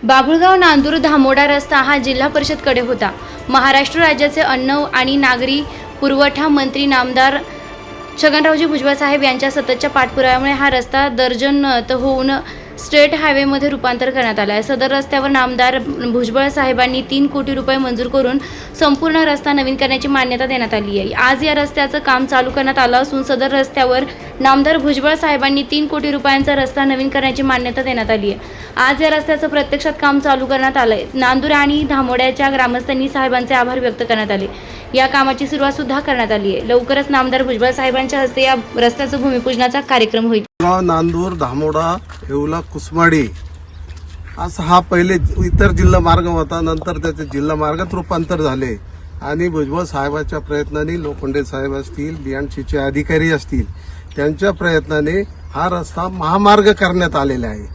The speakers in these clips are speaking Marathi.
बाभुळगाव नांदूर धामोडा रस्ता हा जिल्हा परिषदकडे होता। महाराष्ट्र राज्याचे अन्न आणि नागरी पुरवठा मंत्री नामदार छगनरावजी भुजबळ साहेब यांच्या सततच्या पाठपुराव्यामुळे हा रस्ता दर्जनत होऊन स्टेट हायवेमध्ये रूपांतर करण्यात आला आहे। सदर रस्त्यावर नामदार भुजबळ साहेबांनी 3 कोटी रुपये मंजूर करून संपूर्ण रस्ता नवीन करण्याची मान्यता देण्यात आली आहे। आज या रस्त्याचं काम चालू करण्यात आलं असून सदर रस्त्यावर नामदार भुजबळ साहेबांनी 3 कोटी रुपयांचा रस्ता नवीन करण्याची मान्यता देण्यात आली आहे। आज या रस्त्याचं प्रत्यक्षात काम चालू करण्यात आलंय। नांदूर आणि धामोड्याच्या ग्रामस्थांनी साहेबांचे आभार व्यक्त करण्यात आले। या कामाची सुरुवात सुद्धा करण्यात आली आहे। लवकरच नामदार भुजबळ साहेबांच्या हस्ते या रस्त्याचं भूमिपूजनाचा कार्यक्रम होईल। नांदूर धामोडा येवला कुसमाडी असा हा पहिले इतर जिल्हा मार्ग होता, नंतर त्याचे जिल्हा मार्गात रूपांतर झाले आणि भुजबळ साहेबांच्या प्रयत्नाने लोखंडे साहेब असतील, बीएमसीचे अधिकारी असतील, त्यांच्या प्रयत्नाने हा रस्ता महामार्ग करण्यात आलेला आहे।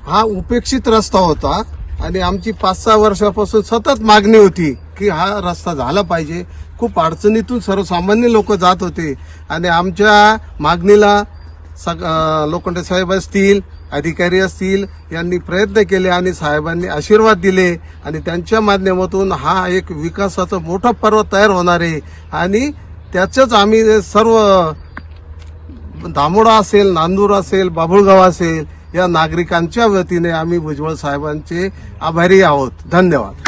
हा उपेक्षित रस्ता होता आणि आमची 5-6 वर्षापासून सतत मागणी होती की हा रस्ता झाला पाहिजे। खूप अडचणीतून सर्वसामान्य लोक जात होते आणि आमच्या मागणीला लोखंडे साहेब असतील, अधिकारी असतील यांनी प्रयत्न केले आणि साहेबांनी आशीर्वाद दिले आणि त्यांच्या माध्यमातून हा एक विकासाचा मोठा पर्व तयार होणार आहे आणि त्याचंच आम्ही सर्व धामोडा असेल, नांदूर असेल, बाभुळगाव असेल या नागरिकांच्या वतीने आम्ही भुजबळ साहेबांचे आभारी आहोत। धन्यवाद।